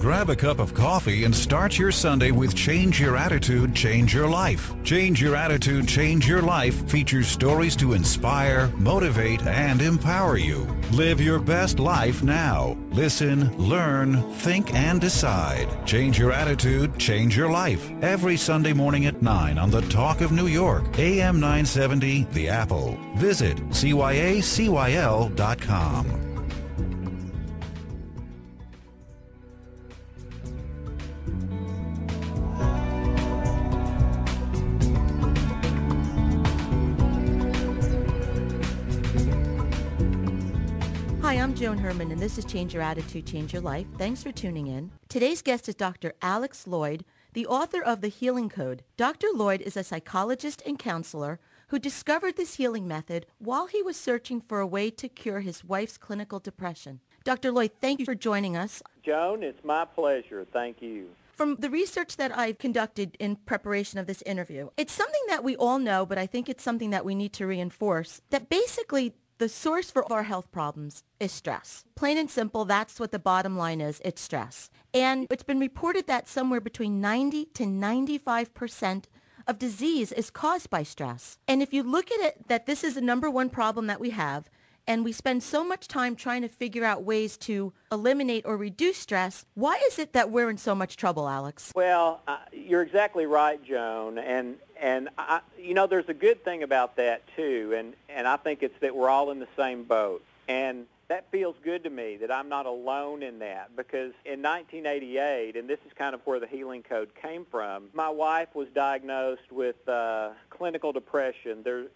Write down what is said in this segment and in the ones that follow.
Grab a cup of coffee and start your Sunday with Change Your Attitude, Change Your Life. Change Your Attitude, Change Your Life features stories to inspire, motivate, and empower you. Live your best life now. Listen, learn, think, and decide. Change Your Attitude, Change Your Life. Every Sunday morning at 9 on the Talk of New York, AM 970, The Apple. Visit cyacyl.com. Hi, I'm Joan Herman, and this is Change Your Attitude, Change Your Life. Thanks for tuning in. Today's guest is Dr. Alex Loyd, the author of The Healing Code. Dr. Loyd is a psychologist and counselor who discovered this healing method while he was searching for a way to cure his wife's clinical depression. Dr. Loyd, thank you for joining us. Joan, it's my pleasure. Thank you. From the research that I've conducted in preparation of this interview, it's something that we all know, but I think it's something that we need to reinforce, that basically the source for our health problems is stress. Plain and simple, that's what the bottom line is. It's stress. And it's been reported that somewhere between 90 to 95% of disease is caused by stress. And if you look at it, that this is the number one problem that we have, and we spend so much time trying to figure out ways to eliminate or reduce stress, why is it that we're in so much trouble, Alex? Well, you're exactly right, Joan. And there's a good thing about that, too. And I think it's that we're all in the same boat. And that feels good to me, that I'm not alone in that, because in 1988, and this is kind of where the Healing Code came from, my wife was diagnosed with clinical depression. There's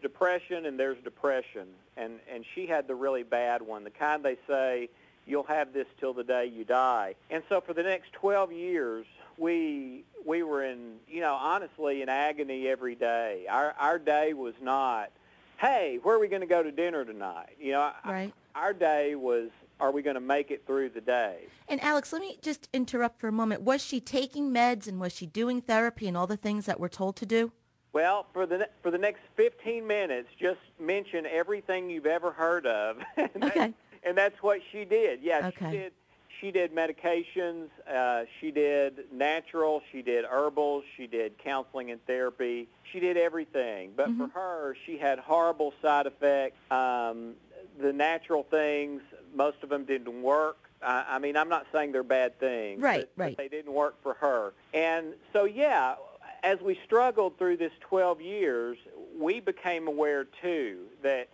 depression and there's depression, and she had the really bad one, the kind they say, you'll have this till the day you die. And so for the next 12 years, we were in, honestly, in agony every day. Our day was not, hey, where are we going to go to dinner tonight? Right. Our day was, are we going to make it through the day? And Alex, let me just interrupt for a moment. Was she taking meds and was she doing therapy and all the things that we're told to do? Well, for the next 15 minutes, just mention everything you've ever heard of. Okay. And that's what she did. Yeah, okay. She did medications, she did natural, she did herbals, she did counseling and therapy. She did everything. But for her, she had horrible side effects. The natural things, most of them didn't work. I mean, I'm not saying they're bad things. Right. But they didn't work for her. And so, yeah, as we struggled through this 12 years, we became aware, too, that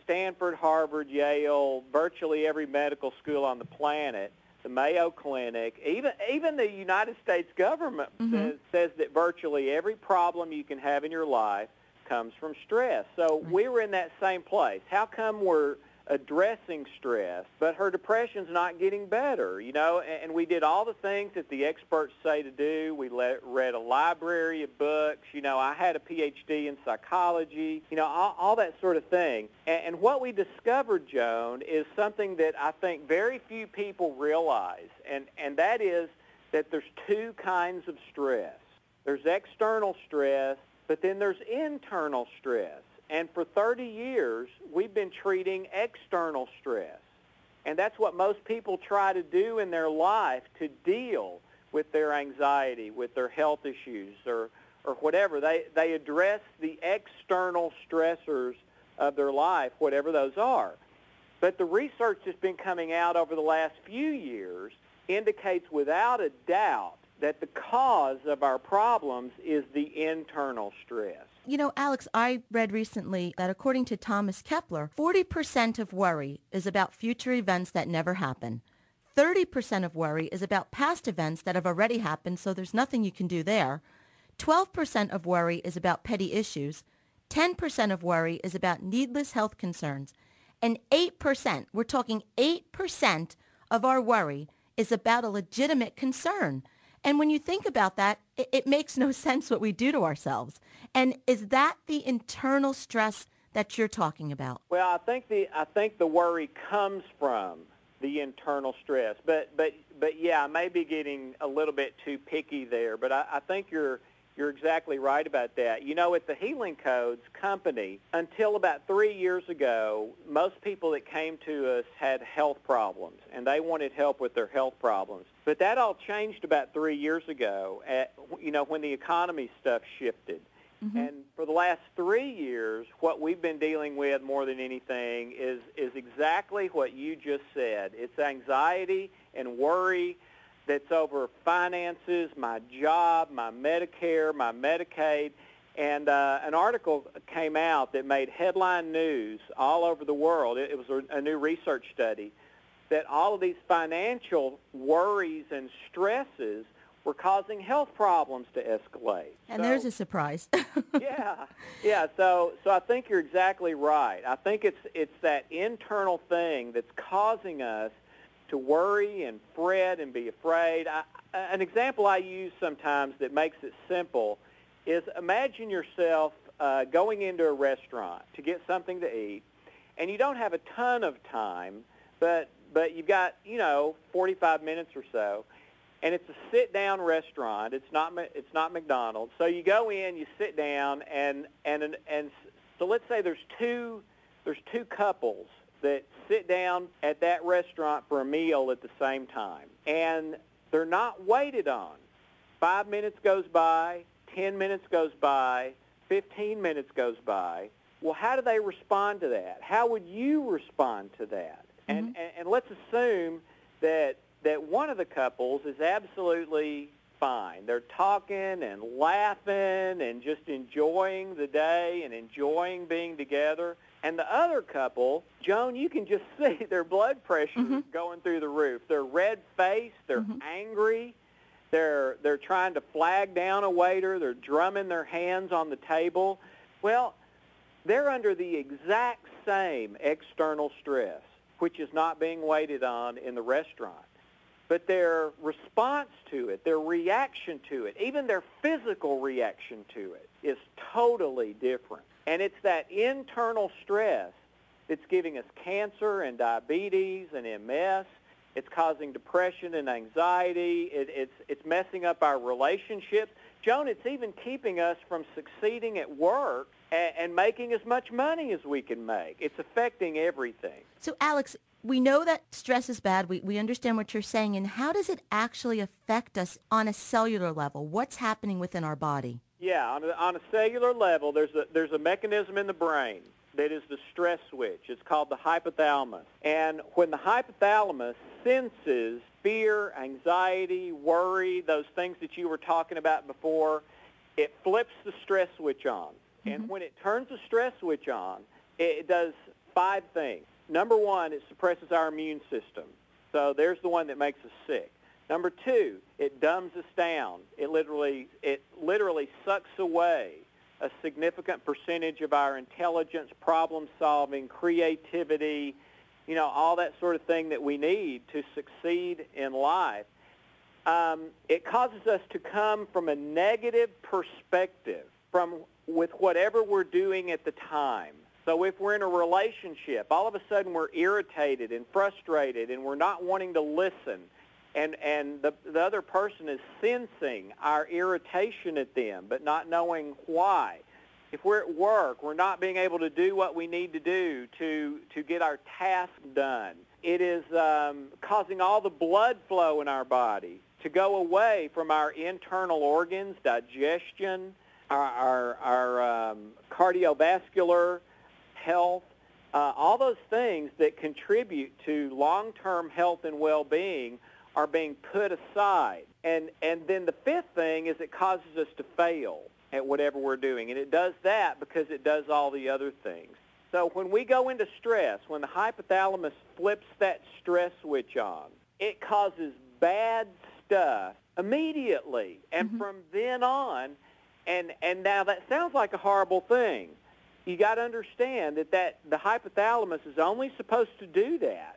Stanford, Harvard, Yale, virtually every medical school on the planet, the Mayo Clinic, even the United States government says that virtually every problem you can have in your life comes from stress. So we were in that same place. How come we're addressing stress, but her depression's not getting better, and we did all the things that the experts say to do. We read a library of books. I had a PhD in psychology, all that sort of thing. And what we discovered, Joan, is something that I think very few people realize, and that is that there's two kinds of stress. There's external stress, but then there's internal stress. And for 30 years, we've been treating external stress. And that's what most people try to do in their life to deal with their anxiety, with their health issues, or whatever. They address the external stressors of their life, whatever those are. But the research that's been coming out over the last few years indicates without a doubt that the cause of our problems is the internal stress. Alex, I read recently that according to Thomas Kepler, 40% of worry is about future events that never happen. 30% of worry is about past events that have already happened, so there's nothing you can do there. 12% of worry is about petty issues. 10% of worry is about needless health concerns. And 8%, we're talking 8% of our worry is about a legitimate concern. And when you think about that, it makes no sense what we do to ourselves. And is that the internal stress that you're talking about? Well, I think the worry comes from the internal stress. But yeah, I may be getting a little bit too picky there. But I think you're You're exactly right about that. You know, at the Healing Codes company, until about 3 years ago, most people that came to us had health problems, and they wanted help with their health problems. But that all changed about 3 years ago, when the economy stuff shifted. Mm-hmm. And for the last 3 years, what we've been dealing with more than anything is exactly what you just said. It's anxiety and worry that's over finances, my job, my Medicare, my Medicaid. And an article came out that made headline news all over the world. It was a new research study that all of these financial worries and stresses were causing health problems to escalate. And there's a surprise. Yeah. So I think you're exactly right. I think it's that internal thing that's causing us to worry and fret and be afraid. An example I use sometimes that makes it simple is imagine yourself going into a restaurant to get something to eat, and you don't have a ton of time, but you've got 45 minutes or so, and it's a sit-down restaurant. It's not McDonald's. So you go in, you sit down, and so let's say there's two couples that sit down at that restaurant for a meal at the same time, and they're not waited on. 5 minutes goes by, 10 minutes goes by, 15 minutes goes by. Well, how do they respond to that? How would you respond to that? Mm-hmm. And let's assume that one of the couples is absolutely fine. They're talking and laughing and just enjoying the day and enjoying being together. And the other couple, Joan, you can just see their blood pressure mm-hmm. going through the roof. They're red-faced. They're mm-hmm. angry. They're trying to flag down a waiter. They're drumming their hands on the table. Well, they're under the exact same external stress, which is not being waited on in the restaurant. But their response to it, their reaction to it, even their physical reaction to it is totally different. And it's that internal stress that's giving us cancer and diabetes and MS. It's causing depression and anxiety. It's messing up our relationships. Joan, it's even keeping us from succeeding at work and making as much money as we can make. It's affecting everything. So, Alex, we know that stress is bad. We understand what you're saying. And how does it actually affect us on a cellular level? What's happening within our body? Yeah, on a cellular level, there's a mechanism in the brain that is the stress switch. It's called the hypothalamus. And when the hypothalamus senses fear, anxiety, worry, those things that you were talking about before, it flips the stress switch on. Mm-hmm. And when it turns the stress switch on, it does 5 things. Number 1, it suppresses our immune system. So there's the one that makes us sick. Number 2, it dumbs us down. It literally sucks away a significant percentage of our intelligence, problem-solving, creativity, all that sort of thing that we need to succeed in life. It causes us to come from a negative perspective with whatever we're doing at the time. So if we're in a relationship, all of a sudden we're irritated and frustrated and we're not wanting to listen, and the other person is sensing our irritation at them but not knowing why. If we're at work, we're not being able to do what we need to do to get our task done. It is causing all the blood flow in our body to go away from our internal organs, digestion, our cardiovascular health, all those things that contribute to long-term health and well-being are being put aside. And then the 5th thing is it causes us to fail at whatever we're doing. And it does that because it does all the other things. So when we go into stress, when the hypothalamus flips that stress switch on, it causes bad stuff immediately. And mm-hmm. from then on, and now that sounds like a horrible thing. You got to understand that the hypothalamus is only supposed to do that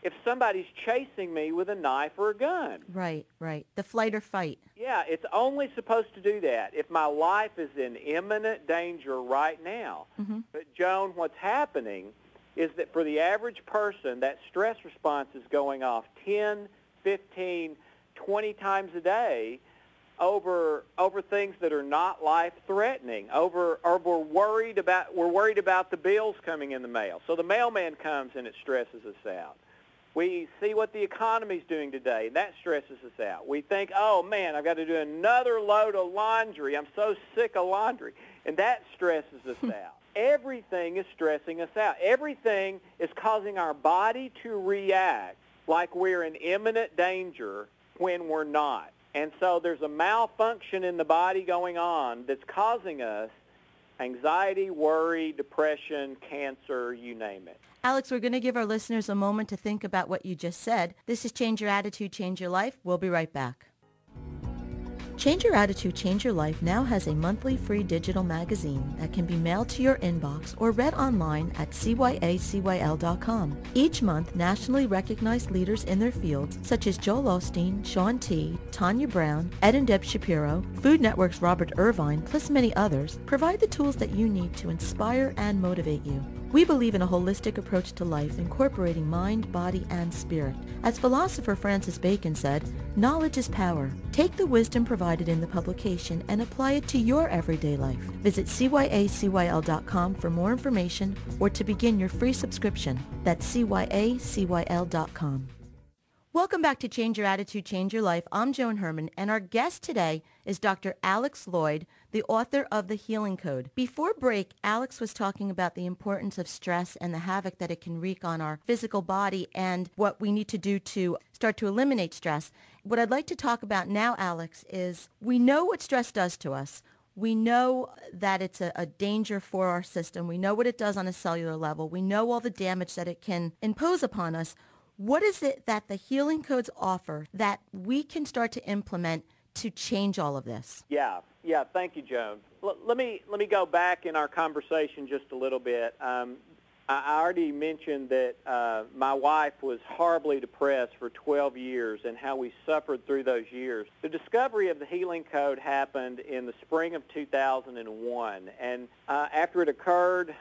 if somebody's chasing me with a knife or a gun. Right. The flight or fight. Yeah, it's only supposed to do that if my life is in imminent danger right now. Mm-hmm. But, Joan, what's happening is that for the average person, that stress response is going off 10, 15, 20 times a day over things that are not life-threatening. Or we're worried about the bills coming in the mail. So the mailman comes and it stresses us out. We see what the economy's doing today, and that stresses us out. We think, oh, man, I've got to do another load of laundry. I'm so sick of laundry, and that stresses us out. Everything is stressing us out. Everything is causing our body to react like we're in imminent danger when we're not. And so there's a malfunction in the body going on that's causing us anxiety, worry, depression, cancer, you name it. Alex, we're going to give our listeners a moment to think about what you just said. This is Change Your Attitude, Change Your Life. We'll be right back. Change Your Attitude, Change Your Life now has a monthly free digital magazine that can be mailed to your inbox or read online at cyacyl.com. Each month, nationally recognized leaders in their fields, such as Joel Osteen, Shaun T., Tanya Brown, Ed and Deb Shapiro, Food Network's Robert Irvine, plus many others, provide the tools that you need to inspire and motivate you. We believe in a holistic approach to life, incorporating mind, body, and spirit. As philosopher Francis Bacon said, knowledge is power. Take the wisdom provided in the publication and apply it to your everyday life. Visit cyacyl.com for more information or to begin your free subscription. That's cyacyl.com. Welcome back to Change Your Attitude, Change Your Life. I'm Joan Herman, and our guest today is Dr. Alex Loyd, the author of The Healing Code. Before break, Alex was talking about the importance of stress and the havoc that it can wreak on our physical body and what we need to do to start to eliminate stress. What I'd like to talk about now, Alex, is we know what stress does to us. We know that it's a danger for our system. We know what it does on a cellular level. We know all the damage that it can impose upon us. What is it that the healing codes offer that we can start to implement to change all of this? Yeah. Thank you, Joan. Let me go back in our conversation just a little bit. I already mentioned that my wife was horribly depressed for 12 years and how we suffered through those years. The discovery of the healing code happened in the spring of 2001, and after it occurred,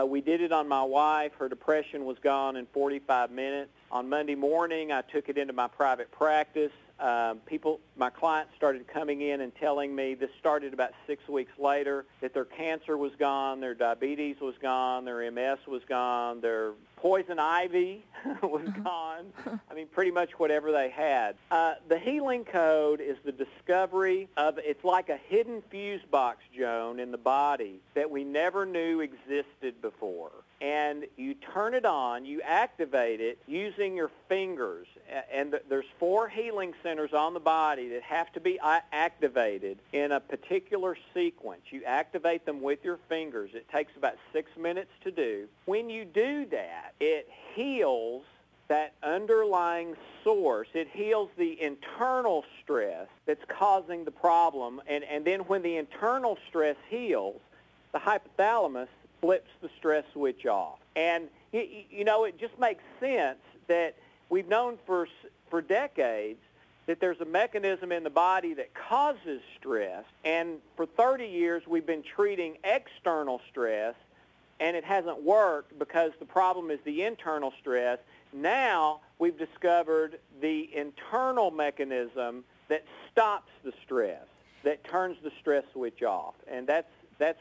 we did it on my wife. Her depression was gone in 45 minutes. On Monday morning, I took it into my private practice. My clients started coming in and telling me, this started about 6 weeks later, that their cancer was gone, their diabetes was gone, their MS was gone, their poison ivy was gone. I mean, pretty much whatever they had. The healing code is the discovery of, it's like a hidden fuse box, Joan, in the body that we never knew existed before. And you turn it on, you activate it using your fingers. And there's 4 healing centers on the body that have to be activated in a particular sequence. You activate them with your fingers. It takes about 6 minutes to do. When you do that, it heals that underlying source. It heals the internal stress that's causing the problem. And then when the internal stress heals, the hypothalamus flips the stress switch off. And, you know, it just makes sense that we've known for decades that there's a mechanism in the body that causes stress. And for 30 years, we've been treating external stress, and it hasn't worked because the problem is the internal stress. Now we've discovered the internal mechanism that stops the stress, that turns the stress switch off. And that's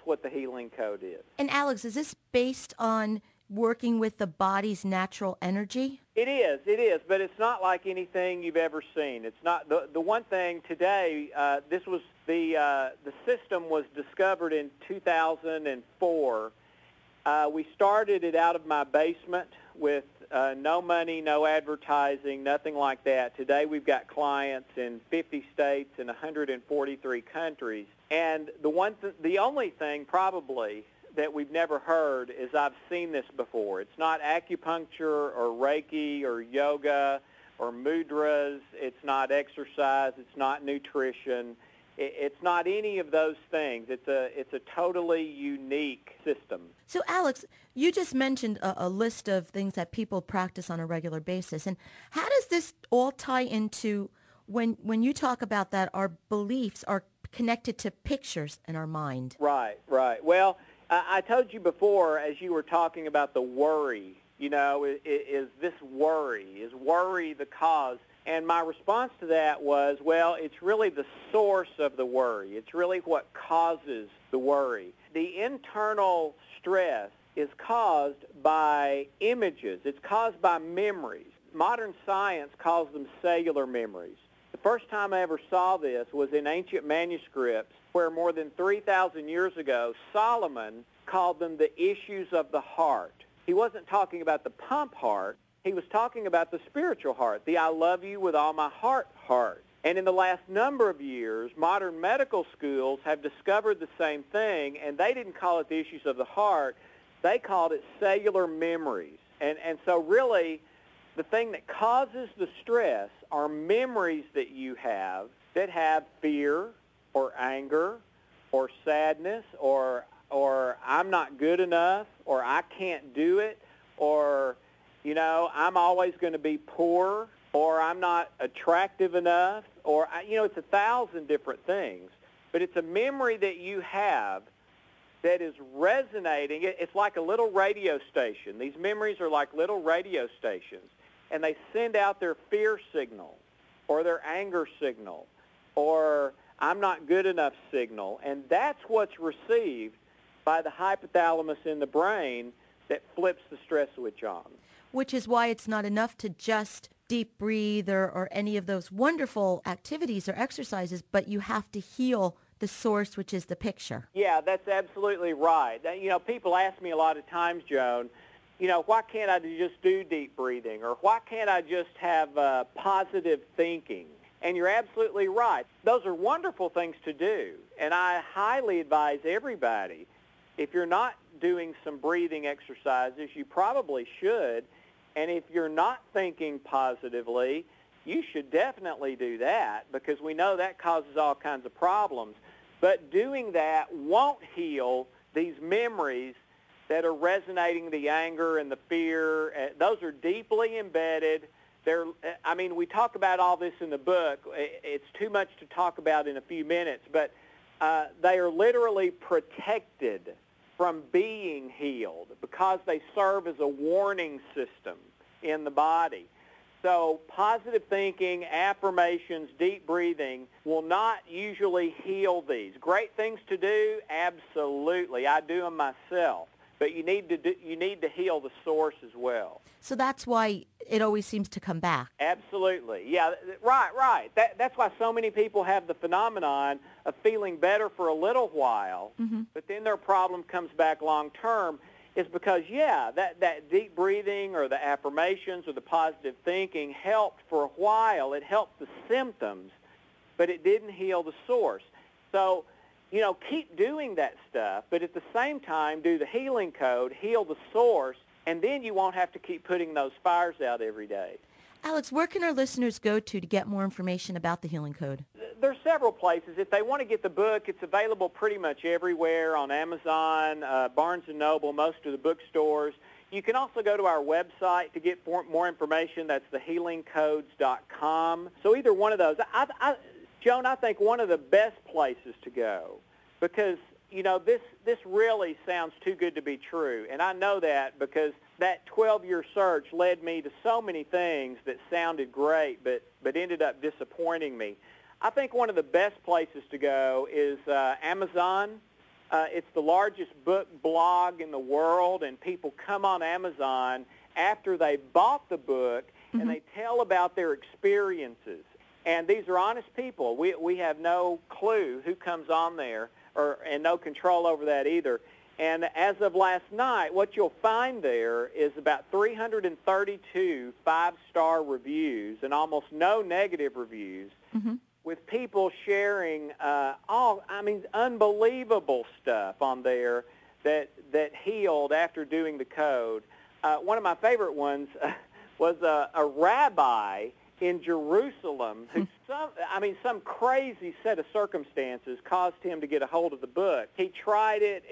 what the healing code is. And Alex, is this based on working with the body's natural energy? It is, but it's not like anything you've ever seen. It's not the one thing today. This was the system was discovered in 2004. We started it out of my basement with no money, no advertising, nothing like that. Today we've got clients in 50 states and 143 countries. And the only thing probably that we've never heard is I've seen this before. It's not acupuncture or Reiki or yoga or mudras. It's not exercise. It's not nutrition. It's not any of those things. It's a totally unique system. So, Alex, you just mentioned a list of things that people practice on a regular basis. And how does this all tie into when you talk about that our beliefs are connected to pictures in our mind? Right. Well, I told you before, as you were talking about the worry, you know, is this worry? Is worry the cause? And my response to that was, well, it's really the source of the worry. It's really what causes the worry. The internal stress is caused by images. It's caused by memories. Modern science calls them cellular memories. The first time I ever saw this was in ancient manuscripts where more than 3,000 years ago, Solomon called them the issues of the heart. He wasn't talking about the pump heart. He was talking about the spiritual heart, the I love you with all my heart. And in the last number of years, modern medical schools have discovered the same thing, and they didn't call it the issues of the heart. They called it cellular memories. And so really, the thing that causes the stress are memories that you have that have fear or anger or sadness or I'm not good enough or I can't do it or, you know, I'm always going to be poor or I'm not attractive enough or, you know, it's 1,000 different things. But it's a memory that you have that is resonating. It's like a little radio station. These memories are like little radio stations. And they send out their fear signal or their anger signal or I'm not good enough signal. And that's what's received by the hypothalamus in the brain that flips the stress switch on. Which is why it's not enough to just deep breathe or any of those wonderful activities or exercises, but you have to heal the source, which is the picture. Yeah, that's absolutely right. You know, people ask me a lot of times, Joan, you know, why can't I just do deep breathing? Or why can't I just have positive thinking? And you're absolutely right. Those are wonderful things to do. And I highly advise everybody, if you're not doing some breathing exercises, you probably should. And if you're not thinking positively, you should definitely do that because we know that causes all kinds of problems. But doing that won't heal these memories that are resonating, the anger and the fear. Those are deeply embedded. I mean, we talk about all this in the book. It's too much to talk about in a few minutes, but they are literally protected from being healed because they serve as a warning system in the body. So positive thinking, affirmations, deep breathing will not usually heal these. Great things to do, absolutely. I do them myself. But you need to heal the source as well. So that's why it always seems to come back. Absolutely. Yeah, right. That's why so many people have the phenomenon of feeling better for a little while, but then their problem comes back long term. Is because, yeah, that deep breathing or the affirmations or the positive thinking helped for a while. It helped the symptoms, but it didn't heal the source. So, you know, keep doing that stuff, but at the same time, do the healing code, heal the source, and then you won't have to keep putting those fires out every day. Alex, where can our listeners go to get more information about the healing code? There's several places. If they want to get the book, it's available pretty much everywhere on Amazon, Barnes & Noble, most of the bookstores. You can also go to our website to get more information. That's thehealingcodes.com. So either one of those. Joan, I think one of the best places to go because, you know, this really sounds too good to be true. And I know that because that 12-year search led me to so many things that sounded great but ended up disappointing me. I think one of the best places to go is Amazon. It's the largest book blog in the world, and people come on Amazon after they bought the book, and they tell about their experiences. And these are honest people. We have no clue who comes on there and no control over that either. And as of last night, what you'll find there is about 332 five-star reviews and almost no negative reviews with people sharing unbelievable stuff on there that healed after doing the code. One of my favorite ones was a rabbi in Jerusalem who some crazy set of circumstances caused him to get a hold of the book. He tried it.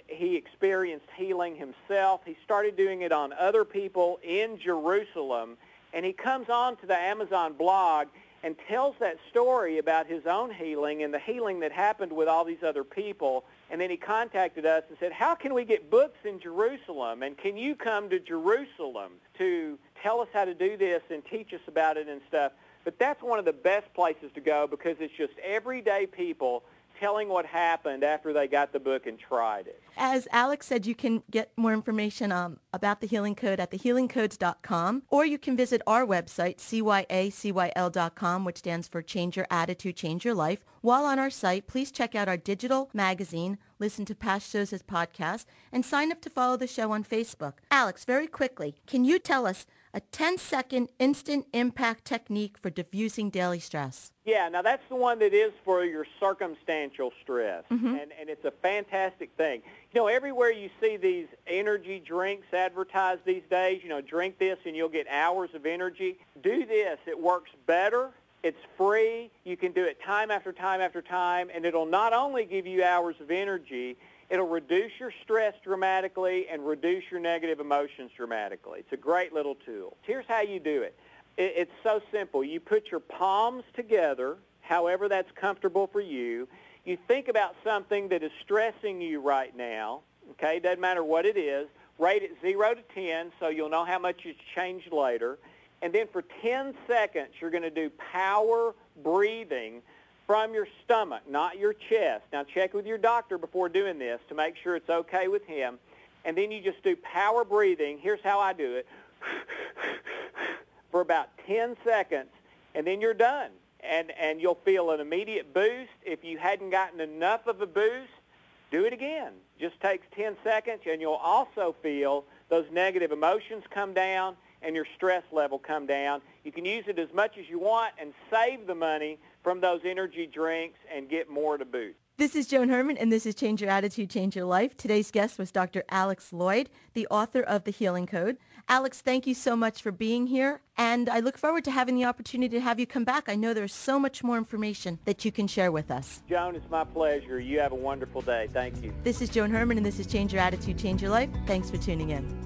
He experienced healing himself. He started doing it on other people in Jerusalem, and he comes on to the Amazon blog and tells that story about his own healing and the healing that happened with all these other people. And then he contacted us and said, how can we get books in Jerusalem? And can you come to Jerusalem to tell us how to do this and teach us about it and stuff? But that's one of the best places to go because it's just everyday people telling what happened after they got the book and tried it. As Alex said, you can get more information about the Healing Code at thehealingcodes.com, or you can visit our website, cyacyl.com, which stands for Change Your Attitude, Change Your Life. While on our site, please check out our digital magazine, listen to past shows as podcasts, and sign up to follow the show on Facebook. Alex, very quickly, can you tell us a 10-second instant impact technique for diffusing daily stress? Yeah, now that's the one that is for your circumstantial stress, and it's a fantastic thing. You know, everywhere you see these energy drinks advertised these days, you know, drink this and you'll get hours of energy. Do this. It works better. It's free. You can do it time after time after time, and it'll not only give you hours of energy, it'll reduce your stress dramatically and reduce your negative emotions dramatically. It's a great little tool. Here's how you do it. It's so simple. You put your palms together, however that's comfortable for you. You think about something that is stressing you right now, okay? Doesn't matter what it is. Rate it 0 to 10 so you'll know how much it's changed later. And then for 10 seconds, you're going to do power breathing from your stomach, not your chest. Now, check with your doctor before doing this to make sure it's okay with him. And then you just do power breathing. Here's how I do it. For about 10 seconds, and then you're done. And you'll feel an immediate boost. If you hadn't gotten enough of a boost, do it again. Just takes 10 seconds, and you'll also feel those negative emotions come down and your stress level come down. You can use it as much as you want and save the money from those energy drinks and get more to boot. This is Joan Herman, and this is Change Your Attitude, Change Your Life. Today's guest was Dr. Alex Loyd, the author of The Healing Code. Alex, thank you so much for being here, and I look forward to having the opportunity to have you come back. I know there's so much more information that you can share with us. Joan, it's my pleasure. You have a wonderful day. Thank you. This is Joan Herman, and this is Change Your Attitude, Change Your Life. Thanks for tuning in.